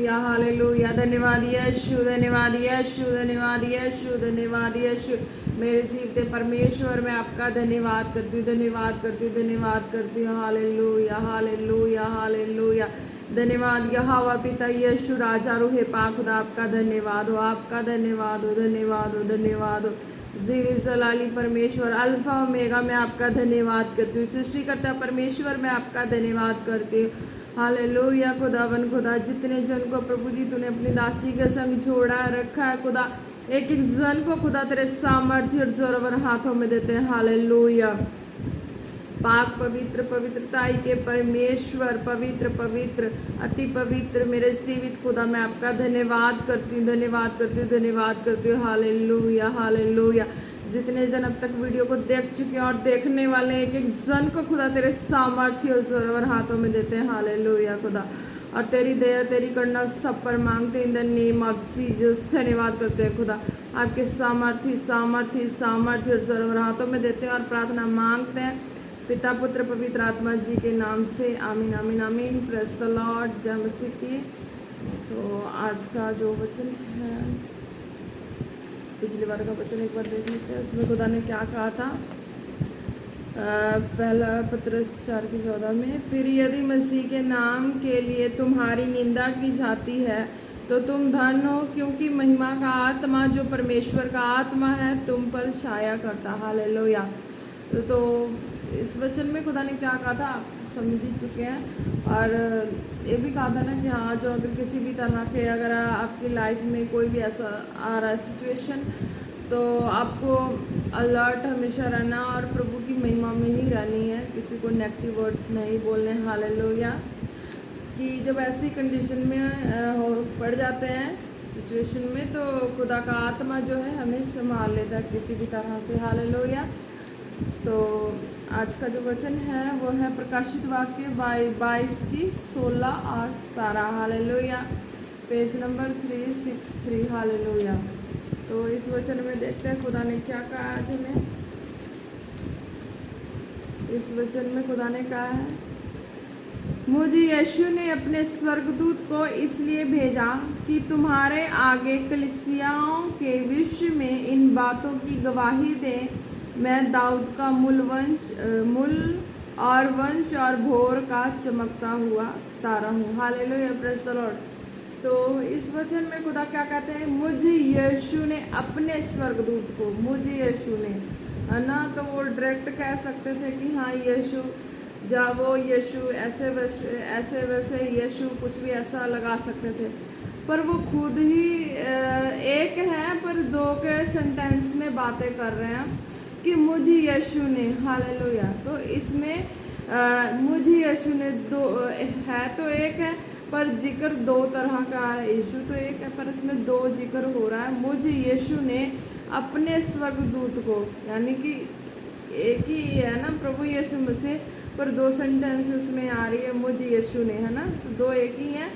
Hallelujah. धन्यवाद यीशु, धन्यवाद यीशु, धन्यवाद यीशु, धन्यवाद यीशु। मेरे जीवते परमेश्वर, मैं आपका धन्यवाद करती हूँ, धन्यवाद करती हूँ, धन्यवाद करती हूँ। Hallelujah, hallelujah, hallelujah. धन्यवाद यहोवा पिता यीशु राजा रूहे पाक खुदा, आपका धन्यवाद हो, आपका धन्यवाद हो, धन्यवाद हो, धन्यवाद हो। जीवित जलाली परमेश्वर अल्फा ओमेगा, मैं आपका धन्यवाद करती हूँ। सृष्टिकर्ता परमेश्वर, मैं आपका धन्यवाद करती हूँ। हालेलुया खुदावन खुदा, जितने जन को प्रभु जी तूने अपनी दासी के संग जोड़ा रखा है खुदा, एक एक जन को खुदा तेरे सामर्थ्य और जोरवर हाथों में देते हैं। हालेलुया। पाक पवित्र पवित्रताई के परमेश्वर, पवित्र पवित्र अति पवित्र मेरे जीवित खुदा, मैं आपका धन्यवाद करती हूँ, धन्यवाद करती हूँ, धन्यवाद करती हूँ। Hallelujah, hallelujah. जितने जन अब तक वीडियो को देख चुके हैं और देखने वाले, एक एक जन को खुदा तेरे सामर्थ्य और जोरवर हाथों में देते हैं। हालेलुया खुदा, और तेरी दया तेरी करना सब पर मांगते इन द नेम ऑफ जीसस। धन्यवाद करते हैं खुदा, आपके सामर्थ्य सामर्थ्य सामर्थ्य और जोरवर हाथों में देते हैं और प्रार्थना मांगते हैं पिता पुत्र पवित्र आत्मा जी के नाम से। आमीन, आमीन, आमीन। प्रेज द लॉर्ड, जय मसीह की। तो आज का जो वचन है, पिछली बार का वचन एक बार देख लेते हैं। उसमें खुदा ने क्या कहा था। पहला पत्रस 4:14 में, फिर यदि मसीह के नाम के लिए तुम्हारी निंदा की जाती है तो तुम धन्य हो, क्योंकि महिमा का आत्मा जो परमेश्वर का आत्मा है तुम पर छाया करता। हालेलुया। तो इस वचन में खुदा ने क्या कहा था आप समझ ही चुके हैं। और ये भी कहा था ना कि हाँ, जो अगर किसी भी तरह के अगर आपकी लाइफ में कोई भी ऐसा आ रहा है सिचुएशन, तो आपको अलर्ट हमेशा रहना और प्रभु की महिमा में ही रहनी है, किसी को नेगेटिव वर्ड्स नहीं बोलने। हालेलुया। कि जब ऐसी कंडीशन में हो पड़ जाते हैं सिचुएशन में, तो खुदा का आत्मा जो है हमें संभाल लेता है किसी भी तरह से। हालेलुया। तो आज का जो वचन है वो है प्रकाशित वाक्य 22:16-17। हालेलुया। Page number 363। हालेलुया। तो इस वचन में देखते हैं खुदा ने क्या कहा आज हमें। इस वचन में खुदा ने कहा है, मुझे यीशु ने अपने स्वर्गदूत को इसलिए भेजा कि तुम्हारे आगे कलीसियाओं के विषय में इन बातों की गवाही दे। मैं दाऊद का मूल और वंश और भोर का चमकता हुआ तारा हूँ। Hallelujah, praise the Lord. तो इस वचन में खुदा क्या कहते हैं, मुझे यीशु ने अपने स्वर्गदूत को, मुझे यीशु ने, है ना। तो वो डायरेक्ट कह सकते थे कि हाँ यीशु, जब वो यीशु ऐसे वैसे यीशु कुछ भी ऐसा लगा सकते थे, पर वो खुद ही एक है पर दो के सेंटेंस में बातें कर रहे हैं कि मुझे यीशु ने। हालेलुया। तो इसमें मुझे यीशु ने दो है तो एक है, पर जिक्र दो तरह का है। यीशु तो एक है पर इसमें दो जिक्र हो रहा है। मुझे यीशु ने अपने स्वर्गदूत को, यानी कि एक ही है ना प्रभु यीशु मसीह, पर दो सेंटेंसेस में आ रही है मुझे यीशु ने, है ना। तो दो एक ही हैं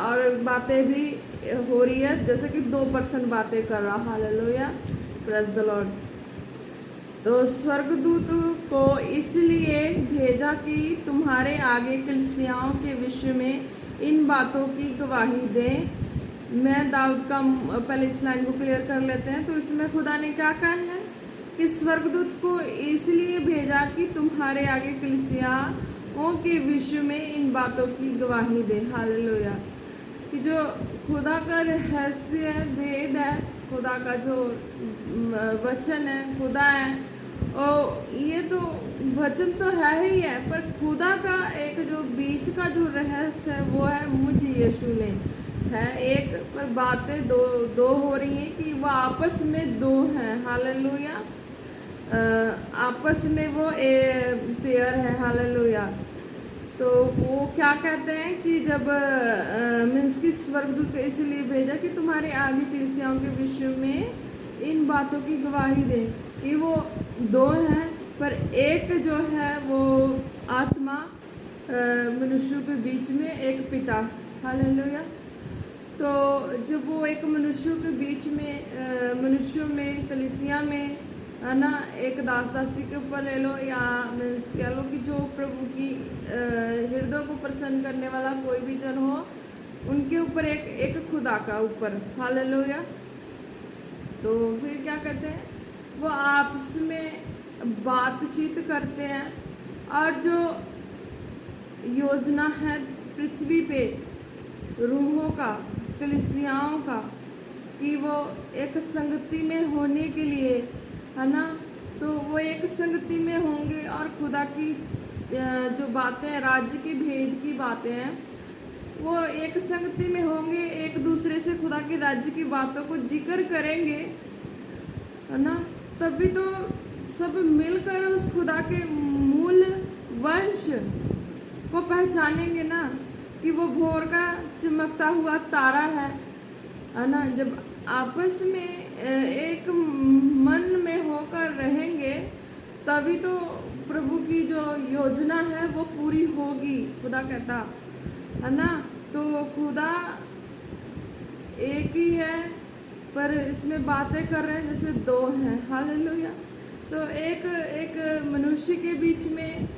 और बातें भी हो रही है जैसे कि दो पर्सन बातें कर रहा। Hallelujah, praise the Lord. तो स्वर्गदूत को इसलिए भेजा कि तुम्हारे आगे कलीसियाओं के विषय में इन बातों की गवाही दें। मैं दाऊद का, पहले इस लाइन को क्लियर कर लेते हैं। तो इसमें खुदा ने क्या कहा है कि स्वर्गदूत को इसलिए भेजा कि तुम्हारे आगे कलीसियाओं के विषय में इन बातों की गवाही दे। हालेलुया। कि जो खुदा का रहस्य है, भेद है, खुदा का जो वचन है, खुदा है, और ये तो वचन तो है ही है, पर खुदा का एक जो बीच का जो रहस्य है वो है मुझे यीशु ने है एक, पर बातें दो हो रही हैं कि वो आपस में दो हैं। हालेलुया। आपस में वो पेयर है। हालेलुया। तो वो क्या कहते हैं कि जब मीन्स की स्वर्गदूत को इसलिए भेजा कि तुम्हारे आगे कलीसियाओं के विषय में इन बातों की गवाही दे कि वो दो हैं, पर एक जो है वो आत्मा मनुष्यों के बीच में एक पिता। हालेलुया। तो जब वो एक मनुष्यों के बीच में, मनुष्यों में, कलीसिया में, है ना, एक दासी के ऊपर ले लो या मीन्स कह लो कि जो प्रभु की हृदय को प्रसन्न करने वाला कोई भी जन हो, उनके ऊपर एक एक खुदा का ऊपर, हालेलुया। तो फिर क्या कहते हैं, वो आपस में बातचीत करते हैं, और जो योजना है पृथ्वी पे रूहों का, कलीसियाओं का, कि वो एक संगति में होने के लिए, है ना, तो वो एक संगति में होंगे और खुदा की जो बातें, राज्य की भेद की बातें हैं, वो एक संगति में होंगे, एक दूसरे से खुदा के राज्य की बातों को जिक्र करेंगे, है ना। तभी तो सब मिलकर उस खुदा के मूल वंश को पहचानेंगे ना, कि वो भोर का चमकता हुआ तारा है ना। जब आपस में एक मन में होकर रहेंगे, तभी तो प्रभु की जो योजना है वो पूरी होगी, खुदा कहता, है ना। तो खुदा एक ही है, पर इसमें बातें कर रहे हैं जैसे दो हैं, हालेलुया। तो एक मनुष्य के बीच में,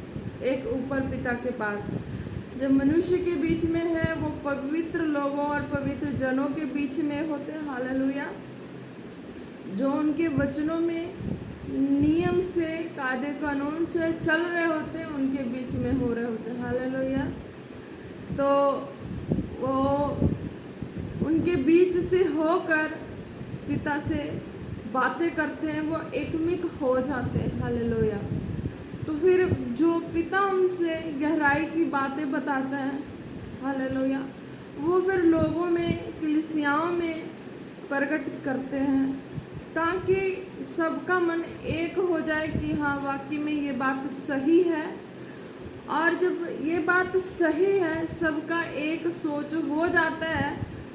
एक ऊपर पिता के पास। जब मनुष्य के बीच में है, वो पवित्र लोगों और पवित्र जनों के बीच में होते हैं, हालेलुया, जो उनके वचनों में नियम से, कायदे कानून से चल रहे होते हैं, उनके बीच में हो रहे होते हैं, हालेलुया। तो वो उनके बीच से होकर पिता से बातें करते हैं, वो एकमिक हो जाते हैं, हालेलुया। तो फिर जो पिता उनसे गहराई की बातें बताता है, हालेलुया, वो फिर लोगों में, कलीसियाओं में प्रकट करते हैं, ताकि सबका मन एक हो जाए कि हाँ वाकई में ये बात सही है। और जब ये बात सही है, सबका एक सोच हो जाता है,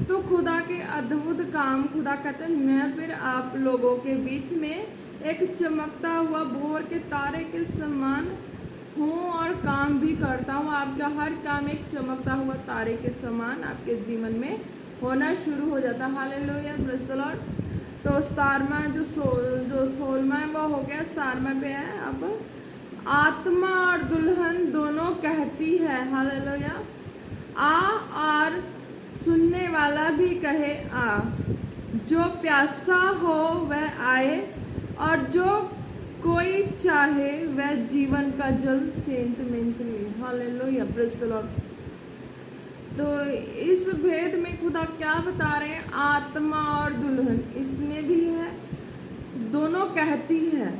तो खुदा के अद्भुत काम, खुदा कहते हैं मैं फिर आप लोगों के बीच में एक चमकता हुआ भोर के तारे के समान हूँ और काम भी करता हूँ। आपका हर काम एक चमकता हुआ तारे के समान आपके जीवन में होना शुरू हो जाता है, हालेलुया, प्रेज़ द लॉर्ड। तो 17वां जो 16वां वो हो गया, 17वां पे है अब, आत्मा और दुल्हन दोनों कहती है, हालेलुया, आ, और सुनने वाला भी कहे आ। जो प्यासा हो वह आए, और जो कोई चाहे वह जीवन का जल सेंत मेंत ले, हालेलुया, प्रेज़ द लॉर्ड। तो इस भेद में खुदा क्या बता रहे हैं, आत्मा और दुल्हन, इसमें भी है, दोनों कहती है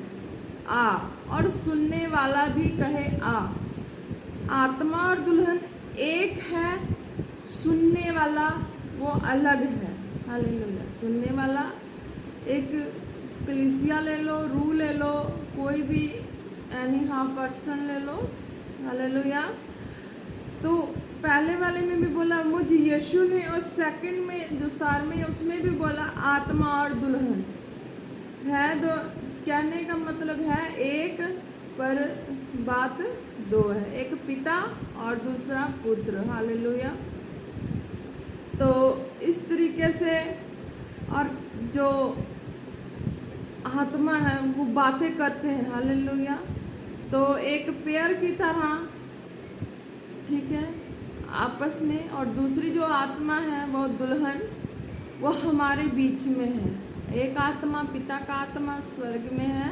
आ, और सुनने वाला भी कहे आ। आत्मा और दुल्हन एक है, सुनने वाला वो अलग है, हालेलुया। सुनने वाला एक कलीसिया ले लो, रू ले लो, कोई भी एनी हाउ पर्सन ले लो, हालेलुया। तो पहले वाले में भी बोला मुझ यीशु ने, और सेकंड में जो 17 में उसमें भी बोला आत्मा और दुल्हन है। दो कहने का मतलब है एक, पर बात दो है, एक पिता और दूसरा पुत्र, हालेलुया। तो इस तरीके से, और जो आत्मा है वो बातें करते हैं, हालेलुया। तो एक पेयर की तरह, ठीक है, आपस में, और दूसरी जो आत्मा है वो दुल्हन, वो हमारे बीच में है। एक आत्मा, पिता का आत्मा स्वर्ग में है,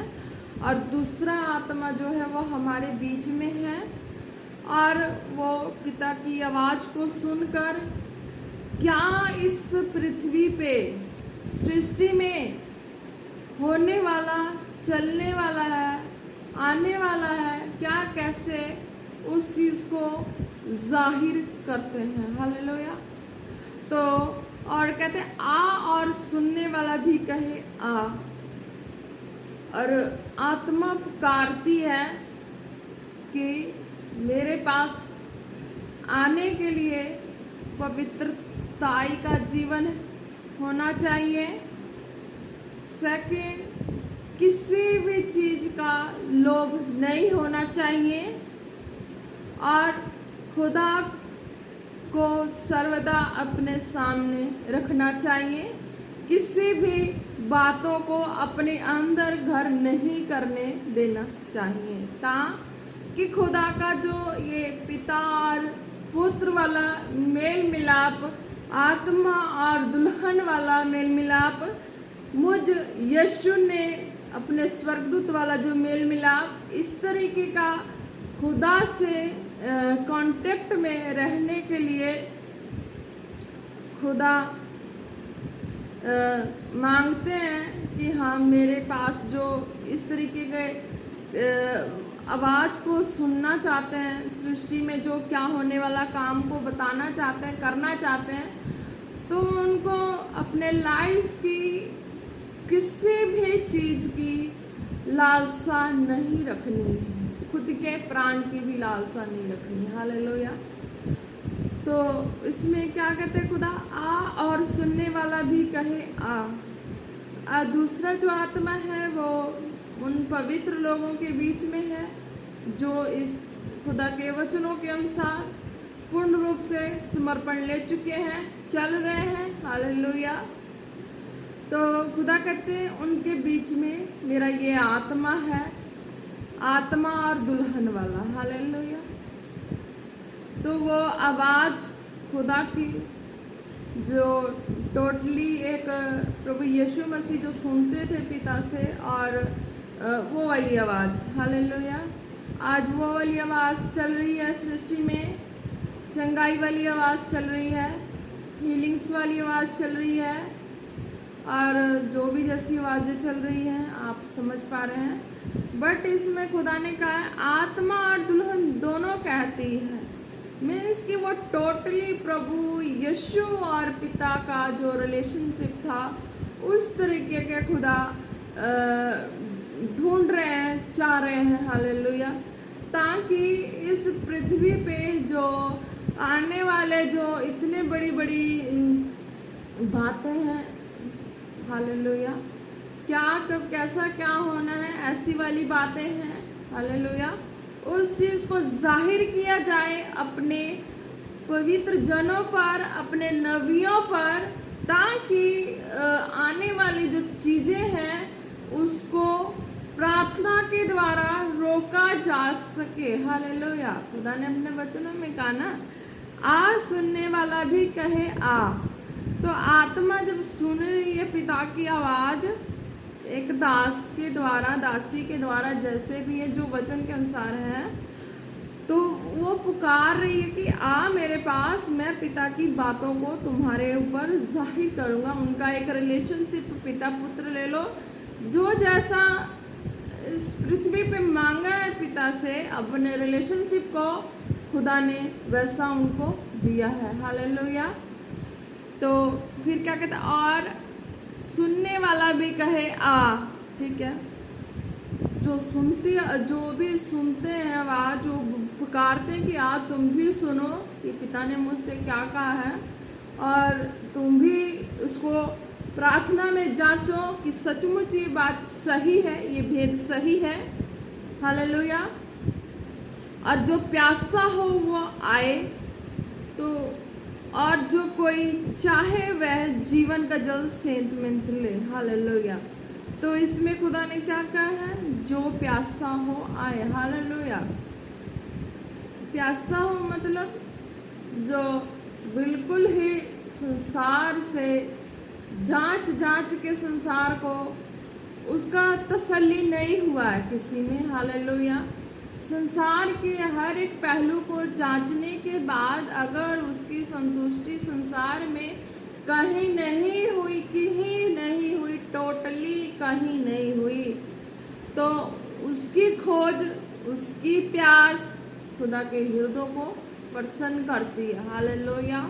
और दूसरा आत्मा जो है वो हमारे बीच में है, और वो पिता की आवाज़ को सुनकर क्या इस पृथ्वी पे, सृष्टि में होने वाला, चलने वाला है, आने वाला है, क्या कैसे उस चीज़ को जाहिर करते हैं, हालेलुया। तो और कहते हैं आ, और सुनने वाला भी कहे आ। और आत्मा पुकारती है कि मेरे पास आने के लिए पवित्रताई का जीवन होना चाहिए। सेकंड, किसी भी चीज़ का लोभ नहीं होना चाहिए, और खुदा को सर्वदा अपने सामने रखना चाहिए। किसी भी बातों को अपने अंदर घर नहीं करने देना चाहिए, ताकि खुदा का जो ये पिता और पुत्र वाला मेल मिलाप आत्मा और दुल्हन वाला मेल मिलाप, मुझ यीशु ने अपने स्वर्गदूत वाला जो मेल मिलाप, इस तरीके का खुदा से कांटेक्ट में रहने के लिए खुदा मांगते हैं कि हाँ, मेरे पास जो इस तरीके के आवाज़ को सुनना चाहते हैं, सृष्टि में जो क्या होने वाला काम को बताना चाहते हैं, करना चाहते हैं, तो उनको अपने लाइफ की किसी भी चीज़ की लालसा नहीं रखनी है, खुद के प्राण की भी लालसा नहीं रखनी। हालेलुया। तो इसमें क्या कहते हैं खुदा, आ और सुनने वाला भी कहे आ। दूसरा जो आत्मा है वो उन पवित्र लोगों के बीच में है जो इस खुदा के वचनों के अनुसार पूर्ण रूप से समर्पण ले चुके हैं, चल रहे हैं। हालेलुया। तो खुदा कहते हैं उनके बीच में मेरा ये आत्मा है, आत्मा और दुल्हन वाला। हालेलुया। तो वो आवाज़ खुदा की जो टोटली एक प्रभु यीशु मसीह जो सुनते थे पिता से, और वो वाली आवाज़। हालेलुया। आज वो वाली आवाज़ चल रही है सृष्टि में, चंगाई वाली आवाज़ चल रही है, हीलिंग्स वाली आवाज़ चल रही है, और जो भी जैसी आवाज़ें चल रही हैं आप समझ पा रहे हैं। बट इसमें खुदा ने कहा है आत्मा और दुल्हन दोनों कहती है, मीन्स कि वो टोटली प्रभु यीशु और पिता का जो रिलेशनशिप था उस तरीके के खुदा ढूंढ रहे हैं, चाह रहे हैं। हालेलुया। ताकि इस पृथ्वी पे जो आने वाले जो इतने बड़ी बड़ी बातें हैं, हालेलुया, क्या कब कैसा क्या होना है, ऐसी वाली बातें हैं। हालेलुया। उस चीज़ को जाहिर किया जाए अपने पवित्र जनों पर, अपने नबियों पर, ताकि आने वाली जो चीज़ें हैं उसको प्रार्थना के द्वारा रोका जा सके। हालेलुया। खुदा ने अपने वचनों में कहा ना, आ सुनने वाला भी कहे आ। तो आत्मा जब सुन रही है पिता की आवाज़, एक दास के द्वारा, दासी के द्वारा, जैसे भी है जो वचन के अनुसार है, तो वो पुकार रही है कि आ मेरे पास, मैं पिता की बातों को तुम्हारे ऊपर जाहिर करूँगा। उनका एक रिलेशनशिप पिता पुत्र ले लो, जो जैसा इस पृथ्वी पे मांगा है पिता से अपने रिलेशनशिप को, खुदा ने वैसा उनको दिया है। हालेलुया। तो फिर क्या कहता है, और सुनने वाला भी कहे आ। ठीक है। जो भी सुनते हैं आवाज़, जो पुकारते हैं कि आ तुम भी सुनो कि पिता ने मुझसे क्या कहा है, और तुम भी उसको प्रार्थना में जांचो कि सचमुच ये बात सही है, ये भेद सही है। हालेलुया। और जो प्यासा हो वो आए, तो और जो कोई चाहे वह जीवन का जल सेंध में ले। हालेलुया। तो इसमें खुदा ने क्या कहा है, जो प्यासा हो आए। हालेलुया। प्यासा हो मतलब जो बिल्कुल ही संसार से जांच के संसार को उसका तसल्ली नहीं हुआ है किसी में। हालेलुया। संसार के हर एक पहलू को जांचने के बाद अगर उसकी संतुष्टि संसार में कहीं नहीं हुई, टोटली कहीं नहीं हुई, तो उसकी खोज, उसकी प्यास खुदा के हृदय को प्रसन्न करती है। हालेलुया।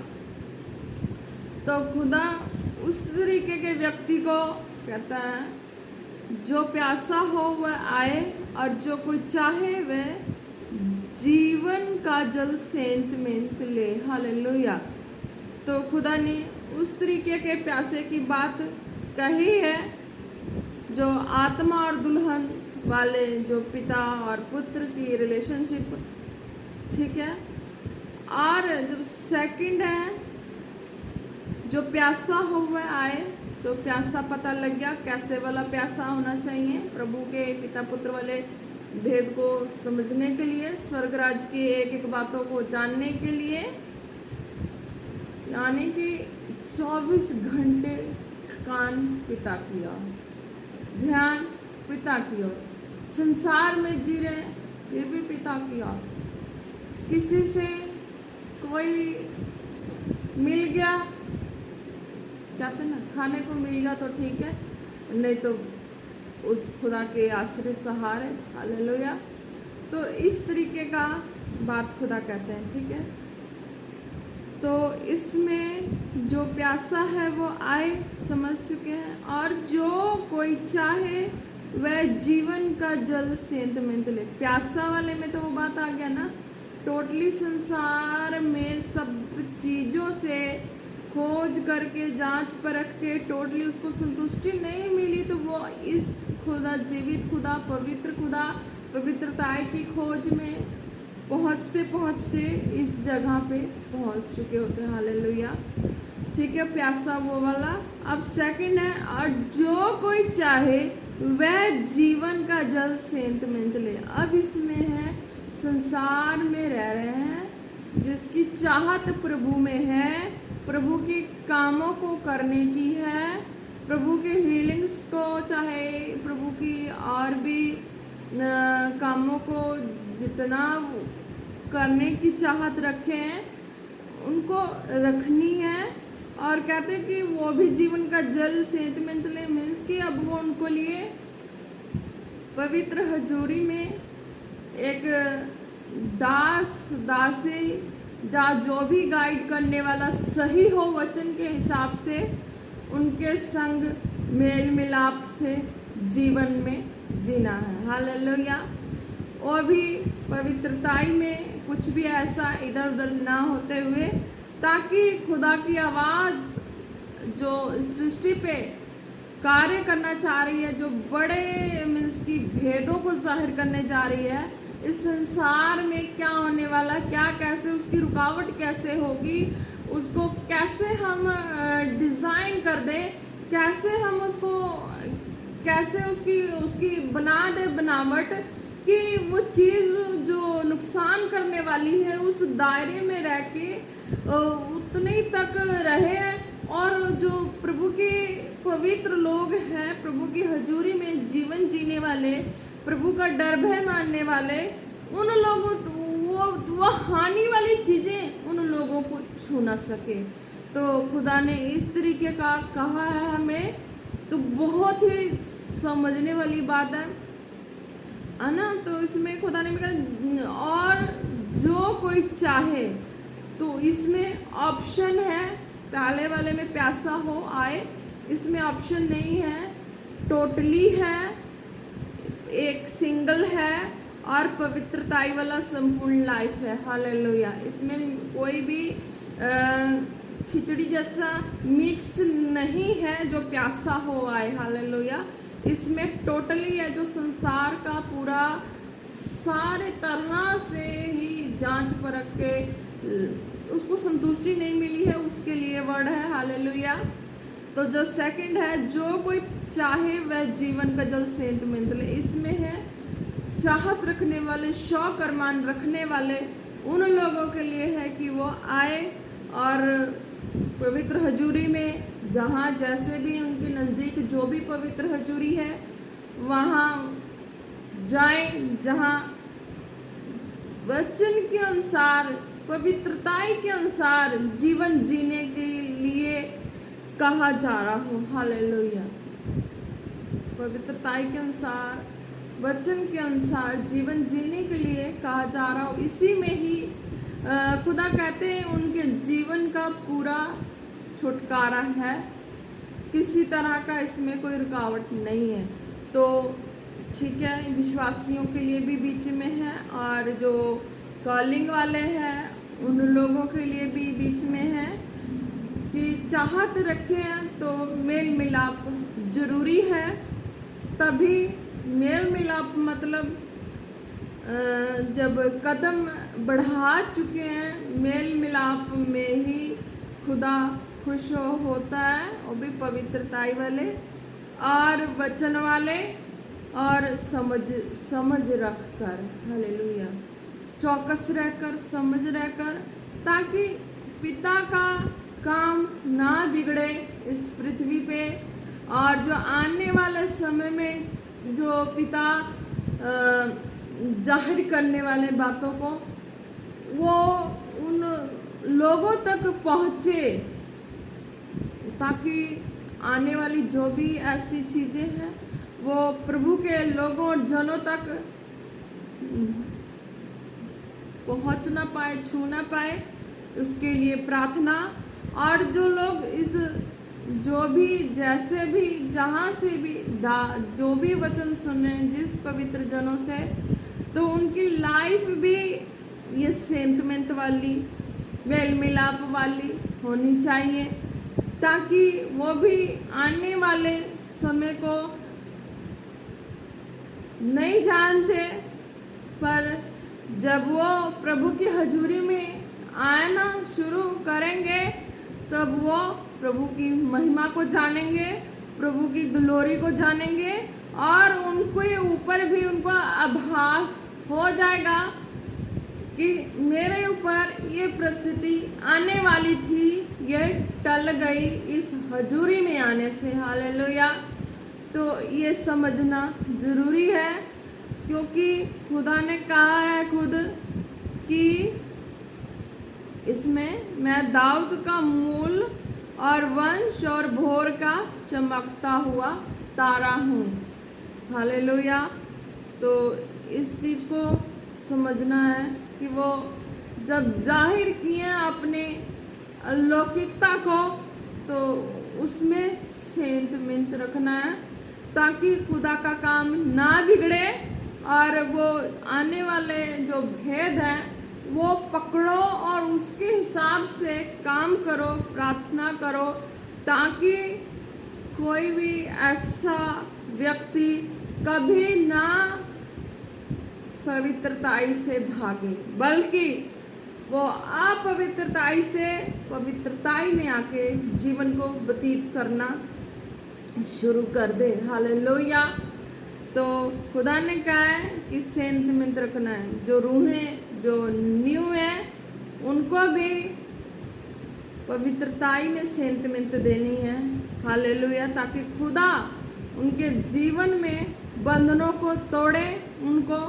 तो खुदा उस तरीके के व्यक्ति को कहता है, जो प्यासा हो वह आए, और जो कोई चाहे वह जीवन का जल सेंध में ले। हालेलुया। तो खुदा ने उस तरीके के प्यासे की बात कही है, जो आत्मा और दुल्हन वाले, जो पिता और पुत्र की रिलेशनशिप। ठीक है। और जब सेकंड है, जो प्यासा हो वह आए, तो प्यासा पता लग गया कैसे वाला प्यासा होना चाहिए, प्रभु के पिता पुत्र वाले भेद को समझने के लिए, स्वर्ग राज की एक एक बातों को जानने के लिए। यानी कि 24 घंटे कान पिता की ओर, ध्यान पिता की ओर, संसार में जी रहे हैं फिर भी पिता की ओर। किसी से कोई मिल गया, कहते ना खाने को मिल गया तो ठीक है, नहीं तो उस खुदा के आश्रय सहारे, हालेलुया। तो इस तरीके का बात खुदा कहते हैं, ठीक है। तो इसमें जो प्यासा है वो आए, समझ चुके हैं, और जो कोई चाहे वह जीवन का जल सेंध में ले। प्यासा वाले में तो वो बात आ गया ना, टोटली संसार में सब चीज़ों से खोज करके जांच परख के टोटली उसको संतुष्टि नहीं मिली, तो वो इस खुदा, जीवित खुदा, पवित्र खुदा, पवित्रता की खोज में पहुँचते पहुँचते इस जगह पे पहुँच चुके होते हैं, हालेलुया। ठीक है, प्यासा वो वाला। अब सेकंड है, और जो कोई चाहे वह जीवन का जल सेंध में ले। अब इसमें है संसार में रह रहे हैं, जिसकी चाहत प्रभु में है, प्रभु के कामों को करने की है, प्रभु के हीलिंग्स को, चाहे प्रभु की और भी कामों को जितना करने की चाहत रखे हैं उनको रखनी है। और कहते हैं कि वो भी जीवन का जल सेंध में ले, मीन्स कि अब वो उनको लिए पवित्र हजूरी में एक दासी जो भी गाइड करने वाला सही हो वचन के हिसाब से, उनके संग मेल मिलाप से जीवन में जीना है, हालेलुया। और भी पवित्रताई में कुछ भी ऐसा इधर उधर ना होते हुए, ताकि खुदा की आवाज़ जो सृष्टि पे कार्य करना चाह रही है, जो बड़े मीन्स की भेदों को जाहिर करने जा रही है, इस संसार में क्या होने वाला, क्या कैसे उसकी रुकावट कैसे होगी, उसको कैसे हम डिज़ाइन कर दें, कैसे हम उसको कैसे उसकी बना दे बनावट कि वो चीज़ जो नुकसान करने वाली है उस दायरे में रह के उतने तक रहे, और जो प्रभु के पवित्र लोग हैं, प्रभु की हजूरी में जीवन जीने वाले, प्रभु का डर भय मानने वाले, उन लोगों वो हानि वाली चीज़ें उन लोगों को छू ना सके। तो खुदा ने इस तरीके का कहा है हमें, तो बहुत ही समझने वाली बात है ना। तो इसमें खुदा ने कहा और जो कोई चाहे, तो इसमें ऑप्शन है, पहले वाले में प्यासा हो आए, इसमें ऑप्शन नहीं है, टोटली है, एक सिंगल है, और पवित्रताई वाला संपूर्ण लाइफ है, हालेलुया। इसमें कोई भी खिचड़ी जैसा मिक्स नहीं है जो प्यासा हो आए, हालेलुया। इसमें टोटली है, जो संसार का पूरा सारे तरह से ही जांच परख के उसको संतुष्टि नहीं मिली है, उसके लिए वर्ड है, हालेलुया। तो जो सेकंड है, जो कोई चाहे वह जीवन का जल सेंध में ले, इसमें है चाहत रखने वाले, शौक अरमान रखने वाले उन लोगों के लिए है कि वो आए और पवित्र हजूरी में, जहाँ जैसे भी उनके नज़दीक जो भी पवित्र हजूरी है वहाँ जाएं, जहाँ वचन के अनुसार, पवित्रताई के अनुसार जीवन जीने के लिए कहा जा रहा हो, हालेलुया। पवित्रताई के अनुसार, वचन के अनुसार जीवन जीने के लिए कहा जा रहा हो, इसी में ही खुदा कहते हैं उनके जीवन का पूरा छुटकारा है, किसी तरह का इसमें कोई रुकावट नहीं है। तो ठीक है, विश्वासियों के लिए भी बीच में है, और जो कॉलिंग वाले हैं उन लोगों के लिए भी बीच में है कि चाहत रखें तो मेल मिलाप जरूरी है। तभी मेल मिलाप मतलब जब कदम बढ़ा चुके हैं, मेल मिलाप में ही खुदा खुश होता है, वो भी पवित्रताई वाले और वचन वाले और समझ रख कर, हालेलुया, चौकस रहकर, समझ रहकर, ताकि पिता का काम ना बिगड़े इस पृथ्वी पे, और जो आने वाले समय में जो पिता जाहिर करने वाले बातों को वो उन लोगों तक पहुँचे, ताकि आने वाली जो भी ऐसी चीज़ें हैं वो प्रभु के लोगों और जनों तक पहुँच ना पाए, छू ना पाए। उसके लिए प्रार्थना। और जो लोग इस जो भी जैसे भी जहाँ से भी जो भी वचन सुने जिस पवित्र जनों से, तो उनकी लाइफ भी ये सेंटमेंट वाली, मेल मिलाप वाली होनी चाहिए, ताकि वो भी आने वाले समय को नहीं जानते, पर जब वो प्रभु की हजूरी में आना शुरू करेंगे तब वो प्रभु की महिमा को जानेंगे, प्रभु की ग्लोरी को जानेंगे, और उनके ऊपर भी उनको आभास हो जाएगा कि मेरे ऊपर ये परिस्थिति आने वाली थी, ये टल गई इस हजूरी में आने से। हालेलुया। तो ये समझना ज़रूरी है, क्योंकि खुदा ने कहा है खुद कि इसमें मैं दाऊद का मूल और वंश और भोर का चमकता हुआ तारा हूँ। हालेलुया। तो इस चीज़ को समझना है कि वो जब जाहिर किए अपने अलौकिकता को, तो उसमें सेंटमेंट रखना है, ताकि खुदा का काम ना बिगड़े, और वो आने वाले जो भेद हैं वो पकड़ो और उसके हिसाब से काम करो, प्रार्थना करो, ताकि कोई भी ऐसा व्यक्ति कभी ना पवित्रताई से भागे, बल्कि वो अपवित्रताई से पवित्रताई में आके जीवन को व्यतीत करना शुरू कर दे। हालेलुया। तो खुदा ने कहा है कि सेंटमेंट रखना है, जो रूहें जो न्यू है उनको भी पवित्रताई में सेंटमेंट देनी है। हालेलुया। ताकि खुदा उनके जीवन में बंधनों को तोड़े, उनको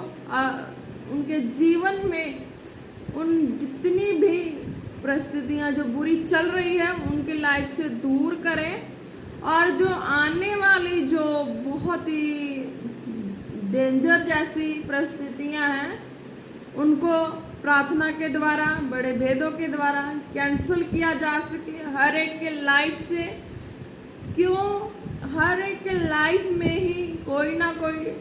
उनके जीवन में उन जितनी भी परिस्थितियां जो बुरी चल रही है उनके लाइफ से दूर करे, और जो आने वाली जो बहुत ही डेंजर जैसी परिस्थितियां हैं उनको प्रार्थना के द्वारा, बड़े भेदों के द्वारा कैंसिल किया जा सके हर एक के लाइफ से। क्यों? हर एक के लाइफ में ही कोई ना कोई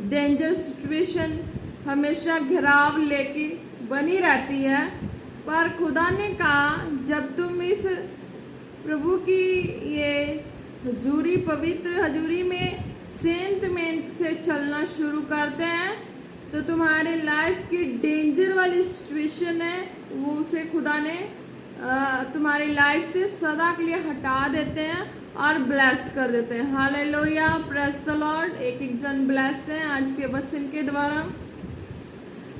डेंजर सिचुएशन हमेशा घेराव लेके बनी रहती है, पर खुदा ने कहा जब तुम इस प्रभु की ये हजूरी, पवित्र हजूरी में सेंटमेंट से चलना शुरू करते हैं, तो तुम्हारे लाइफ की डेंजर वाली सिचुएशन है वो उसे खुदा ने तुम्हारी लाइफ से सदा के लिए हटा देते हैं और ब्लेस कर देते हैं। Hallelujah, praise the Lord. एक एक जन ब्लेस है आज के वचन के द्वारा।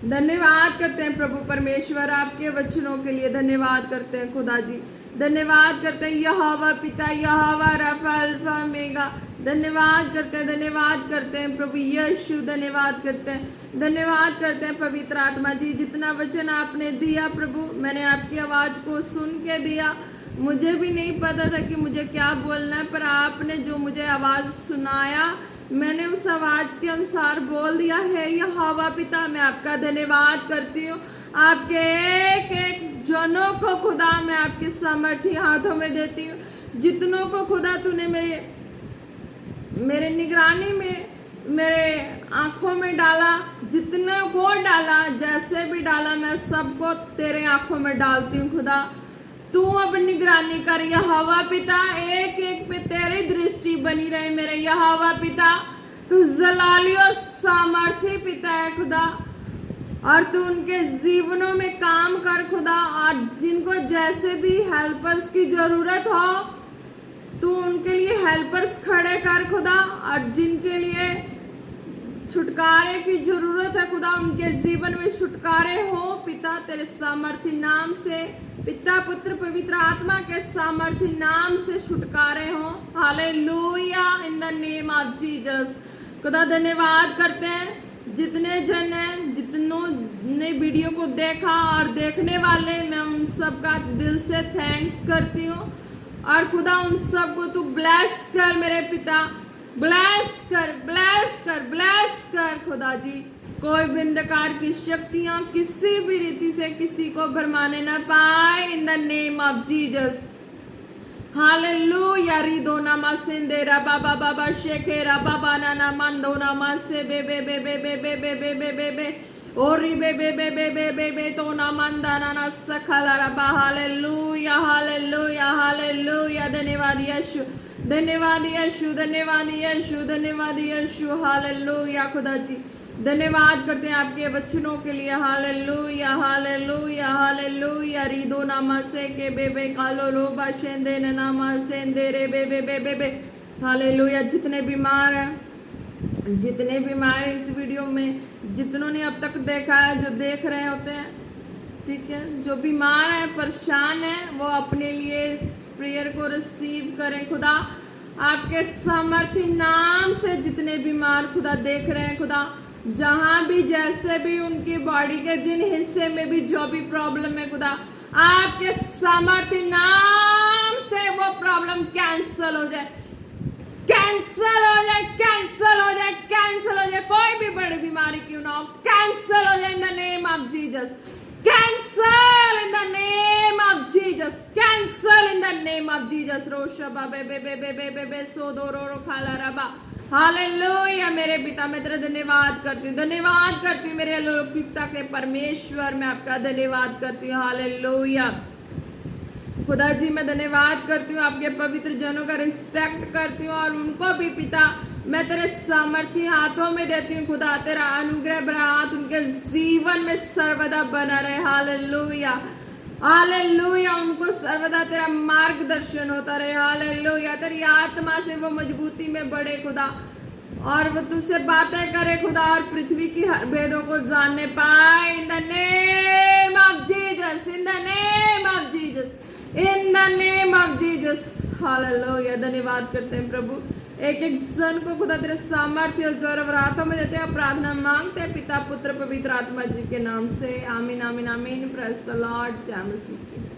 धन्यवाद करते हैं प्रभु परमेश्वर आपके वचनों के लिए। धन्यवाद करते हैं खुदा जी, धन्यवाद करते हैं यहोवा पिता, यहोवा रफा अल्फा ओमेगा। धन्यवाद करते हैं प्रभु यीशु, धन्यवाद करते हैं, धन्यवाद करते हैं पवित्र आत्मा जी। जितना वचन आपने दिया प्रभु, मैंने आपकी आवाज़ को सुन के दिया। मुझे भी नहीं पता था कि मुझे क्या बोलना है, पर आपने जो मुझे आवाज़ सुनाया मैंने उस आवाज़ के अनुसार बोल दिया है। यहोवा पिता, मैं आपका धन्यवाद करती हूँ। आपके एक एक जनों को खुदा मैं आपके सामर्थ्य हाथों में देती हूँ। जितनों को खुदा तूने मेरे निगरानी में, मेरे आँखों में डाला, जितने को डाला, जैसे भी डाला, मैं सबको तेरे आँखों में डालती हूँ खुदा। तू अब निगरानी कर यहोवा पिता, एक एक पे तेरी दृष्टि बनी रहे मेरे यहोवा पिता। तू जलाली और सामर्थी पिता है खुदा, और तू उनके जीवनों में काम कर खुदा। और जिनको जैसे भी हेल्पर्स की ज़रूरत हो, तू उनके लिए हेल्पर्स खड़े कर खुदा। और जिनके लिए छुटकारे की जरूरत है खुदा, उनके जीवन में छुटकारे हो पिता तेरे सामर्थ्य नाम से, पिता पुत्र पवित्र आत्मा के सामर्थ्य नाम से छुटकारे हो। Hallelujah, in the name of Jesus. खुदा धन्यवाद करते हैं जितने जन हैं, जितनों ने वीडियो को देखा और देखने वाले, मैं उन सब का दिल से थैंक्स करती हूँ। और खुदा उन सब को तू ब्लेस कर मेरे पिता, ब्लेस कर, ब्लेस कर, ब्लेस कर खुदा जी। कोई भी अंधकार की शक्तियां किसी भी रीति से किसी को भरमाने ना पाए, in the name of Jesus. Hallelujah, रिदो नामा सिंदेरा बाबा बाबा शेखेरा बाबा नाना मंदो नामा से बे बे बे बे बे बे बे बे बे बे बे ओरी बे बे बे बे बे बे बे तो ना मंदा नाना सखला रबा। Hallelujah, hallelujah, hallelujah. धन्यवाद यीशु, धन्यवाद यीशु, धन्यवाद यीशु, धन्यवाद यीशु। हालेलुया खुदा जी, धन्यवाद करते हैं आपके वचनों के लिए। Hallelujah, hallelujah, hallelujah. रिदो नामा से के बेबे कालो लो बाशेंदे नामा सेंदे रे बेबे बेबे बे। हालेलुया। जितने बीमार हैं, जितने बीमार इस वीडियो में, जितनों ने अब तक देखा है, जो देख रहे होते हैं, ठीक है, जो बीमार है, परेशान है, वो अपने लिए इस प्रेयर को रिसीव करें खुदा, आपके सामर्थ्य नाम से। जितने बीमार खुदा देख रहे हैं खुदा, जहां भी जैसे भी उनकी बॉडी के जिन हिस्से में भी जो भी प्रॉब्लम है खुदा, आपके सामर्थ्य नाम से वो प्रॉब्लम कैंसल हो जाए, कैंसल हो जाए, कैंसल हो जाए, कैंसल हो जाए। कोई भी बड़ी बीमारी क्यों ना हो, कैंसल हो जाए in the name of Jesus, cancel in the name of Jesus, cancel in the name of Jesus. रोशबा बे बे बे बे बे बे बे सो दो रो खाला रबा। हालेलुया मेरे पिता, मैं तेरा धन्यवाद करती हूँ, धन्यवाद करती हूँ मेरे अलौकिकता के परमेश्वर, मैं आपका धन्यवाद करती हूँ। हालेलुया खुदा जी, मैं धन्यवाद करती हूँ, आपके पवित्र जनों का रिस्पेक्ट करती हूँ और उनको भी पिता मैं तेरे सामर्थ्य हाथों में देती हूँ खुदा। तेरा अनुग्रह भरा हाथ उनके जीवन में सर्वदा बना रहे। Hallelujah, hallelujah. उनको सर्वदा तेरा मार्गदर्शन होता रहे। हालेलुया। तेरी आत्मा से वो मजबूती में बढ़े खुदा, और वो तुमसे बातें करे खुदा, और पृथ्वी की हर भेदों को जानने पाए। In the name of Jesus, in the name of Jesus, in the name of Jesus. Hallelujah. धन्यवाद करते हैं प्रभु, एक एक जन को खुदा तेरे सामर्थ्य और जोर और हाथों में देते हैं। प्रार्थना मांगते हैं पिता पुत्र पवित्र आत्मा जी के नाम से। आमीन, आमीन, आमीन। Praise the Lord. जय मसीह की।